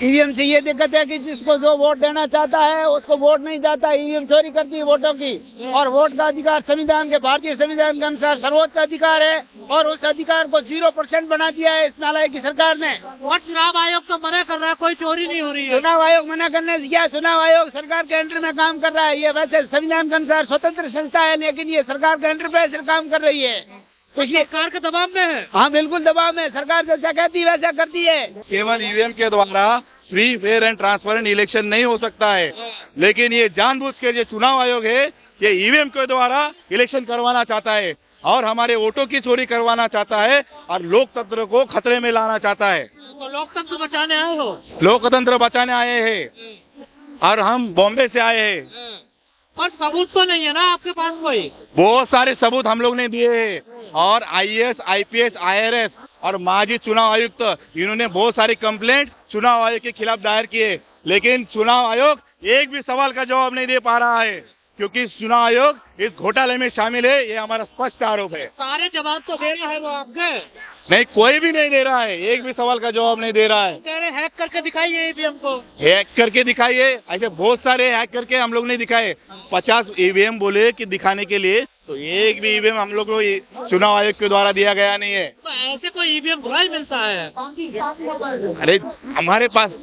EVM से ये दिक्कत है कि जिसको जो वोट देना चाहता है उसको वोट नहीं जाता। ईवीएम चोरी करती है वोटों की, और वोट का अधिकार संविधान के, भारतीय संविधान के अनुसार सर्वोच्च अधिकार है, और उस अधिकार को 0% बना दिया है इस नालायक की सरकार ने। और चुनाव आयोग तो मना कर रहा है, कोई चोरी नहीं हो रही है। चुनाव आयोग मना करने से क्या, चुनाव आयोग सरकार के अंडर में काम कर रहा है। ये वैसे संविधान के अनुसार स्वतंत्र संस्था है, लेकिन ये सरकार के अंडर पे काम कर रही है, इसलिए सरकार के दबाव में है। हाँ बिल्कुल दबाव में, सरकार जैसा कहती है वैसा करती है। केवल ईवीएम के द्वारा free, fair and transparent election नहीं हो सकता है, लेकिन ये जानबूझ के जो चुनाव आयोग है ये ईवीएम के द्वारा इलेक्शन करवाना चाहता है और हमारे वोटों की चोरी करवाना चाहता है और लोकतंत्र को खतरे में लाना चाहता है। तो लोकतंत्र बचाने आए हो? लोकतंत्र बचाने आए हैं और हम बॉम्बे से आए हैं। और सबूत तो नहीं है ना आपके पास कोई? बहुत सारे सबूत हम लोग ने दिए हैं और आईएएस, आईपीएस, आईआरएस और माजी चुनाव आयुक्त इन्होंने बहुत सारी कंप्लेंट चुनाव आयोग के खिलाफ दायर किए, लेकिन चुनाव आयोग एक भी सवाल का जवाब नहीं दे पा रहा है, क्योंकि चुनाव आयोग इस घोटाले में शामिल है। ये हमारा स्पष्ट आरोप है। सारे जवाब तो दे रहे हैं वो आपके? नहीं, कोई भी नहीं दे रहा है, एक भी सवाल का जवाब नहीं दे रहा है। कह रहे हैक करके दिखाइए ईवीएम को। हैक करके दिखाइए, ऐसे बहुत सारे हैक करके हम लोग ने दिखाए। 50 ईवीएम बोले कि दिखाने के लिए, तो एक भी ईवीएम हम लोग को चुनाव आयोग के द्वारा दिया गया नहीं है। तो ऐसे कोई ईवीएम थोड़ा ही मिलता है। अरे हमारे पास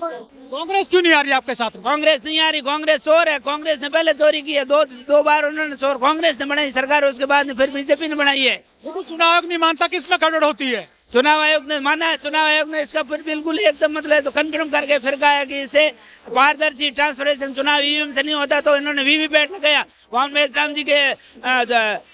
कांग्रेस क्यों नहीं आ रही आपके साथ? कांग्रेस नहीं आ रही, कांग्रेस चोर है। कांग्रेस ने पहले चोरी की है, दो बार उन्होंने चोर, कांग्रेस ने बनाई सरकार, उसके बाद फिर बीजेपी ने बनाई है। तो चुनाव आयोग नहीं मानता कि इसमें गड़बड़ होती है? चुनाव आयोग ने माना है, चुनाव आयोग ने इसका फिर बिल्कुल एकदम मतलब तो कंफर्म करके फिर कहा है कि इसे पारदर्शी ट्रांसफरेशन चुनाव ईवीएम से नहीं होता। तो इन्होंने वीवीपैट लगाया। वहां महेश राम जी के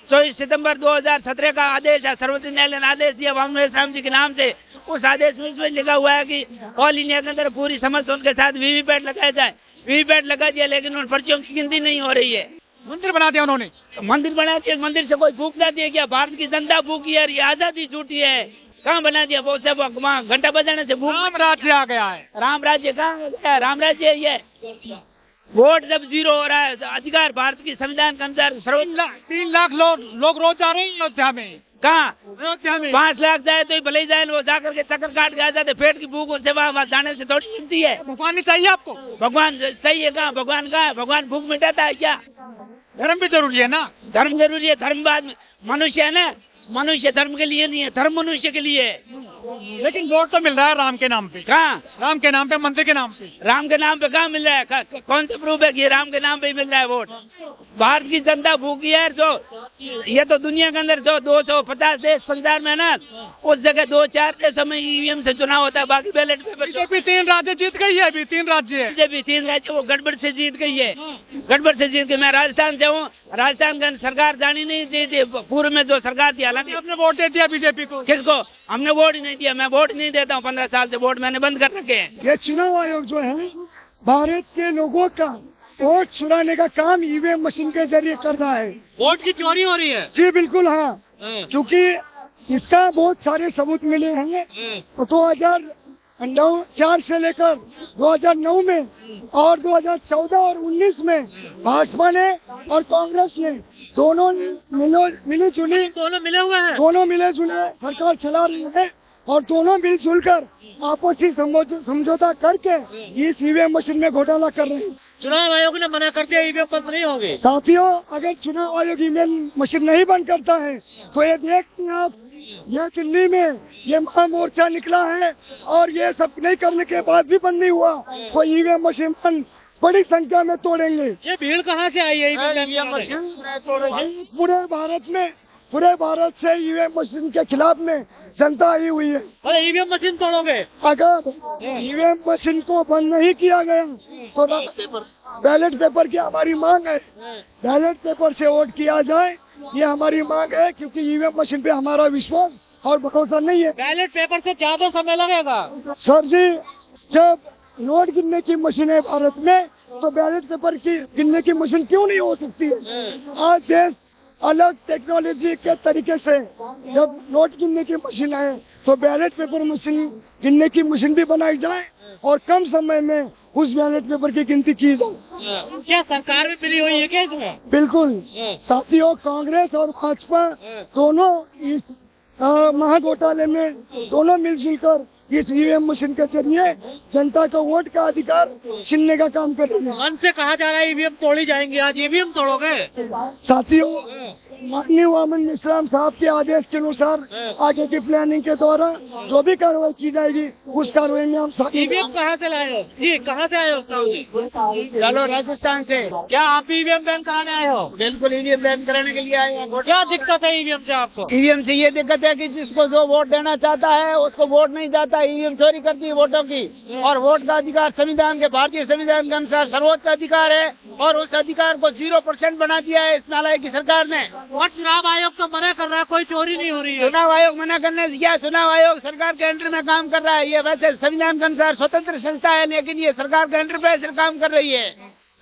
24 सितंबर 2017 का आदेश है, सर्वोच्च न्यायालय ने आदेश दिया वहां महेश राम जी के नाम से। उस आदेश में इसमें लिखा हुआ है कि ऑल इंडिया के अंदर पूरी समझ उनके साथ वीवीपैट लगाया जाए। वीवीपैट लगा दिया, लेकिन उन पर्चियों की गिनती नहीं हो रही है। मंदिर बना दिया उन्होंने। मंदिर बना दिया, मंदिर से कोई भूख जाती है क्या? भारत की जनता भूखी है, ये आजादी झूठी है। कहाँ बना दिया? बहुत से वहाँ घंटा बजाने से भूख। राम राज्य आ गया है। राम राज्य कहाँ गया? राम राज्य है ये। वोट जब 0 हो रहा है, अधिकार भारत की संविधान के अनुसार 3 लाख लोग रोज जा रहे हैं अयोध्या में। कहाँ? अयोध्या में 5 लाख जाए तो भले ही जाए, वो जाकर के चक्कर काट के आ जाते। पेट की भूख से वहाँ जाने से थोड़ी मिलती है। भगवान नहीं चाहिए आपको? भगवान चाहिए कहाँ? भगवान कहाँ है? भगवान भूख मिटाता है क्या? धर्म भी जरूरी है ना? धर्म जरूरी है, धर्म बाद में। मनुष्य है ना, मनुष्य धर्म के लिए नहीं है, धर्म मनुष्य के लिए है। लेकिन वोट तो मिल रहा है राम के नाम पे। कहाँ? राम के नाम पे, मंदिर के नाम पे। राम के नाम पे कहाँ मिल रहा है? कौन सा प्रूफ है कि राम के नाम पे ही मिल रहा है वोट? भारत की जनता भूखी है। जो ये तो दुनिया के अंदर जो 250 देश संसार में है ना, उस जगह 2-4 देशों में ईवीएम से चुनाव होता है, बाकी बैलेट पेपर से। बीजेपी 3 राज्य जीत गई है, अभी 3 राज्य है। बीजेपी 3 राज्य वो गड़बड़ से जीत गई है। गड़बड़ से जीत गई। मैं राजस्थान से हूँ, राजस्थान का सरकार जानी नहीं जीती, पूर्व में जो सरकार थी। हालांकि आपने वोट दे दिया बीजेपी को? किसको? हमने वोट ही नहीं दिया। मैं वोट नहीं देता हूँ, 15 साल से वोट मैंने बंद कर रखे हैं। ये चुनाव आयोग जो है भारत के लोगों का वोट चुराने का काम ईवीएम मशीन के जरिए कर रहा है। वोट की चोरी हो रही है? जी बिल्कुल, हाँ। क्योंकि इसका बहुत सारे सबूत मिले हैं। 2004 से लेकर 2009 में और 2014 और 19 में भाजपा ने और कांग्रेस ने दोनों मिले जुले सरकार चला रही है, और दोनों मिलजुल कर आपसी समझौता करके इस ईवीएम मशीन में घोटाला कर रहे हैं। चुनाव आयोग ने मना कर दिया ईवीएम बंद नहीं होंगे। साथियों, अगर चुनाव आयोग ईवीएम मशीन नहीं बंद करता है तो ये देखते हैं आप, ये दिल्ली में ये महामोर्चा निकला है और ये सब नहीं करने के बाद भी बंद नहीं हुआ, तो ईवीएम मशीन बंद बड़ी संख्या में तोड़ेंगे। ये भीड़ कहाँ से आई है ईवीएम मशीन? पूरे भारत से ईवीएम मशीन के खिलाफ में जनता आई हुई है। अरे ईवीएम मशीन तोड़ोगे? अगर ईवीएम मशीन को बंद नहीं किया गया तो बैलेट पेपर की हमारी मांग है। बैलेट पेपर से वोट किया जाए, ये हमारी मांग है, क्योंकि ईवीएम मशीन पे हमारा विश्वास और भरोसा नहीं है। बैलेट पेपर से ज्यादा समय लगेगा सर जी। जब नोट गिनने की मशीन है भारत में, तो बैलेट पेपर की गिनने की मशीन क्यों नहीं हो सकती है? आज देश अलग टेक्नोलॉजी के तरीके से जब नोट गिनने की मशीन है, तो बैलेट पेपर मशीन गिनने की मशीन भी बनाई जाए और कम समय में उस बैलेट पेपर की गिनती की जाए। क्या सरकार में मिली हुई है क्या इसमें? बिल्कुल साथियों, कांग्रेस और भाजपा दोनों इस महाघोटाले में दोनों मिलजुल कर इस ईवीएम मशीन के जरिए जनता का वोट का अधिकार छीनने का काम कर रही है। मन से कहा जा रहा है ईवीएम तोड़ी जाएंगी, आज ईवीएम तोड़ोगे? साथियों, माननीय वामन मिश्राम साहब के आदेश के अनुसार आगे की प्लानिंग के द्वारा जो भी कार्रवाई की जाएगी उस कार्रवाई में हम ईवीएम कहाँ से लाए हो जी, कहाँ से आए हो साहू जी? चलो राजस्थान से। क्या आप ईवीएम बैन कराने आए हो? बिल्कुल ईवीएम बैन कराने के लिए आए हैं। क्या दिक्कत है ईवीएम से आपको? ईवीएम से ये दिक्कत है कि जिसको जो वोट देना चाहता है उसको वोट नहीं जाता। ईवीएम चोरी करती है वोटों की, और वोट का अधिकार संविधान के, भारतीय संविधान के अनुसार सर्वोच्च अधिकार है, और उस अधिकार को 0% बना दिया है इस नालायक की सरकार ने। और चुनाव आयोग तो मना कर रहा है, कोई चोरी नहीं हो रही है। चुनाव आयोग मना करने से क्या, चुनाव आयोग सरकार के अंडर में काम कर रहा है। ये वैसे संविधान के अनुसार स्वतंत्र संस्था है, लेकिन ये सरकार के अंडर पे काम कर रही है,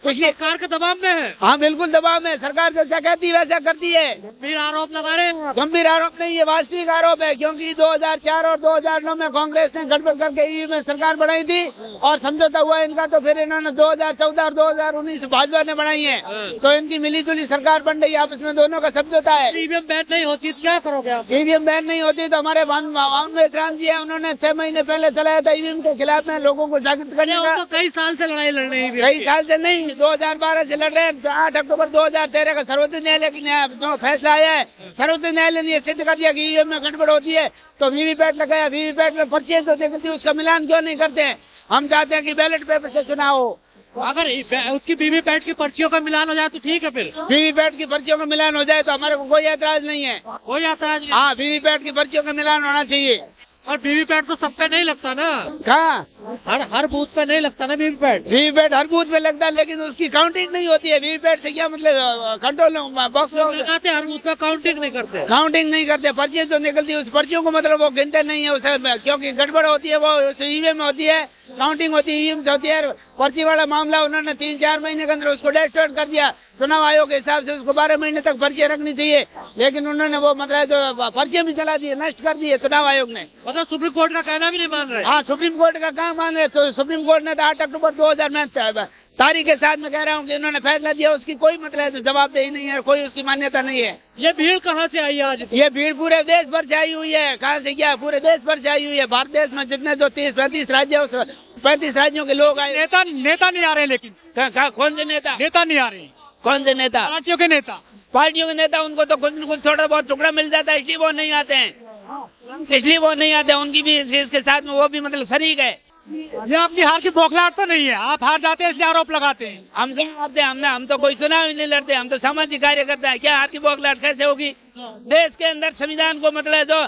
इसलिए सरकार के दबाव में है। हाँ बिल्कुल दबाव में। सरकार जैसा कहती है वैसा करती है। फिर आरोप लगा रहे हैं। गंभीर आरोप नहीं, ये वास्तविक आरोप है, क्योंकि 2004 और 2009 में कांग्रेस ने गड़बड़ करके ईवीएम में सरकार बनाई थी और समझौता हुआ इनका, तो फिर इन्होंने 2014 और 2019 भाजपा ने बनाई है, तो इनकी मिली जुली सरकार बन रही है, आपस में दोनों का समझौता है। ईवीएम बैन नहीं होती तो क्या करोगे आप? ईवीएम बैन नहीं होती तो हमारे वामन जी है, उन्होंने 6 महीने पहले चलाया था ईवीएम के खिलाफ में लोगों को जागृत करने का। तो कई साल से लड़ाई लड़ रही है। कई साल से नहीं, 2012 से लड़ रहे हैं। 8 अक्टूबर 2013 का सर्वोच्च न्यायालय की जो फैसला आया है, सर्वोच्च न्यायालय ने ये सिद्ध कर दिया कि ईवीएम में गड़बड़ होती है, तो वीवीपैट लगाया, वीवीपैट में पर्ची तो देखती है, उसका मिलान क्यों नहीं करते हैं? हम चाहते हैं कि बैलेट पेपर से चुनाव हो। अगर उसकी वीवीपैट की पर्चियों का मिलान हो जाए तो ठीक है, फिर वीवीपैट की पर्चियों का मिलान हो जाए तो हमारे को कोई ऐतराज नहीं है। कोई ऐतराज नहीं। हाँ, वीवीपैट की पर्चियों का मिलान होना चाहिए। और वीवीपैट तो सब पे नहीं लगता ना, कहाँ हर बूथ पे नहीं लगता ना वीवीपैट। वीवीपैट हर बूथ में लगता है, लेकिन उसकी काउंटिंग नहीं होती है। वीवीपैट से क्या मतलब, कंट्रोल बॉक्स में लगाते हर बूथ पे, काउंटिंग नहीं करते। काउंटिंग नहीं करते, पर्ची तो निकलती है, उस पर्चियों को मतलब वो गिनते नहीं है उसे, क्योंकि गड़बड़ होती है, वो ईवीएम में होती है, काउंटिंग होती है, ईवीएम से होती है। पर्ची वाला मामला उन्होंने 3-4 महीने के अंदर उसको डेस्ट्रॉय कर दिया। चुनाव आयोग के हिसाब से उसको 12 महीने तक पर्ची रखनी चाहिए, लेकिन उन्होंने वो मतलब जो पर्ची भी चला दी, नष्ट कर दिए चुनाव आयोग ने। मतलब सुप्रीम कोर्ट का कहना भी नहीं मान रहे। हाँ, सुप्रीम कोर्ट का कहाँ मान रहे? तो सुप्रीम कोर्ट ने तो 8 अक्टूबर 2000 में तारीख के साथ में कह रहा हूँ कि इन्होंने फैसला दिया, उसकी कोई मतलब जवाबदेही नहीं है, कोई उसकी मान्यता नहीं है। ये भीड़ कहाँ से आई आज? ये भीड़ पूरे देश भर से आई हुई है। कहाँ से क्या, पूरे देश भर से आई हुई है। भारत देश में जितने जो 30-35 राज्य है, उस 35 राज्यों के लोग आए। नेता नहीं आ रहे, लेकिन कौन से नेता? नेता नहीं आ रहे। कौन से नेता? पार्टियों के नेता। पार्टियों के नेता, उनको तो कुछ न कुछ थोड़ा बहुत टुकड़ा मिल जाता है, इसलिए वो नहीं आते हैं, इसलिए वो नहीं आते। उनकी भी इसके साथ में वो भी मतलब शरीक है। ये आपकी हार की बौखलाहट तो नहीं है, आप हार जाते हैं इसलिए आरोप लगाते हैं। हम कहाँ हारते हैं? हम तो कोई चुनाव ही नहीं लड़ते, हम तो सामाजिक कार्य करते हैं। क्या हार की बौखलाहट कैसे होगी? देश के अंदर संविधान को मतलब जो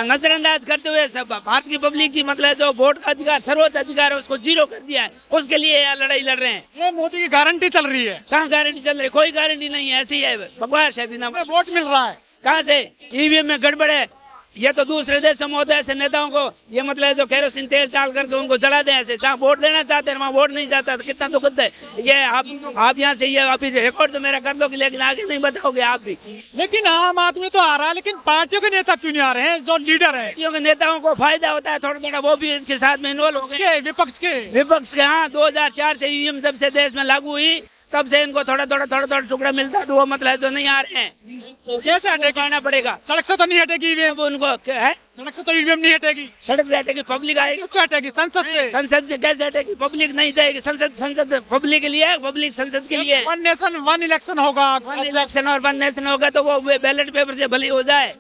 नजरअंदाज करते हुए सब भारत की पब्लिक की मतलब जो वोट का अधिकार, सर्वोच्च अधिकार है, उसको 0 कर दिया है। उसके लिए यहाँ लड़ाई लड़ रहे हैं। ये मोदी की गारंटी चल रही है। कहाँ गारंटी चल रही है? कोई गारंटी नहीं है, ऐसी है बकवास है। बिना वोट मिल रहा है। कहाँ से? ईवीएम में गड़बड़ है। ये तो दूसरे देशों में होता है, ऐसे नेताओं को ये मतलब जो केरोसिन तेल डाल करके उनको जला दें ऐसे। जहाँ वोट देना चाहते हैं वहाँ वोट नहीं जाता, तो कितना दुखद है ये। आप यहाँ से ये अभी रिकॉर्ड तो मेरा कर दोगे, लेकिन आगे नहीं बताओगे आप भी। लेकिन आम आदमी तो आ रहा है, लेकिन पार्टियों के नेता क्यों नहीं आ रहे हैं जो लीडर है? पार्टियों के नेताओं को फायदा होता है थोड़ा थोड़ा, वो भी इसके साथ में इन्वॉल्व हो गए। विपक्ष के हाँ, 2004 से ईवीएम जब से देश में लागू हुई तब से इनको थोड़ा थोड़ा टुकड़ा मिलता है, तो वो मतलब जो नहीं आ रहे हैं तो कैसे हटाना पड़ेगा। सड़क से तो नहीं हटेगी ईवीएम, उनको है सड़क से तो ईवीएम नहीं हटेगी। सड़क से हटेगी, पब्लिक आएगी। किससे हटेगी? संसद से। संसद से कैसे हटेगी? पब्लिक नहीं जाएगी। संसद पब्लिक के लिए है, पब्लिक संसद के लिए। 1 नेशन 1 इलेक्शन होगा। 1 इलेक्शन और 1 नेशन होगा, तो वो बैलेट पेपर से भले हो जाए,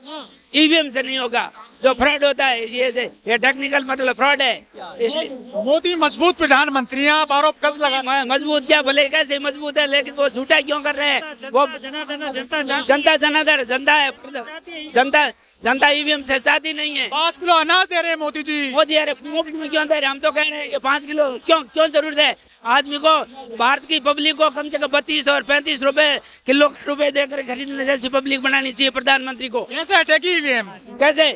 ईवीएम से नहीं होगा। जो फ्रॉड होता है ये टेक्निकल मतलब फ्रॉड है। इसलिए मोदी मजबूत प्रधानमंत्री हैं, आप आरोप कब लगा? मजबूत क्या, भले कैसे मजबूत है, लेकिन वो झूठा क्यों कर रहे हैं? वो जनता जनादर जनता है, जनता ईवीएम से चाहती नहीं है। 5 किलो अनाज दे रहे हैं मोदी जी। मोदी अरे मुफ्त में क्यों दे रहे? हम तो कह रहे हैं कि 5 किलो क्यों जरूरत है आदमी को? भारत की पब्लिक को कम से कम 32 और 35 किलो रुपए देकर खरीदने जैसी पब्लिक बनानी चाहिए प्रधानमंत्री को। कैसे हटेगी ईवीएम? कैसे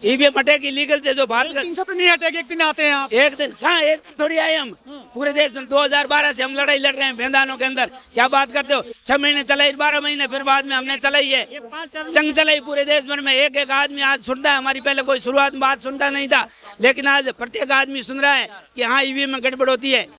ईवीएम हटेगी लीगल से? जो भारत का 300 पे नहीं हटेगी। एक दिन आते हैं आप। एक दिन कहाँ? एक दिन थोड़ी आए हम। पूरे देश में 2012 से हम लड़ाई लड़ रहे हैं मैदानों के अंदर। क्या बात करते हो? 6 महीने चलाई, 12 महीने फिर बाद में हमने चलाई है। जंग चलाई पूरे देश भर में। एक आदमी आज सुनता है। हमारी पहले कोई शुरुआत में बात सुनता नहीं था, लेकिन आज प्रत्येक आदमी सुन रहा है कि हाँ ईवीएम में गड़बड़ होती है।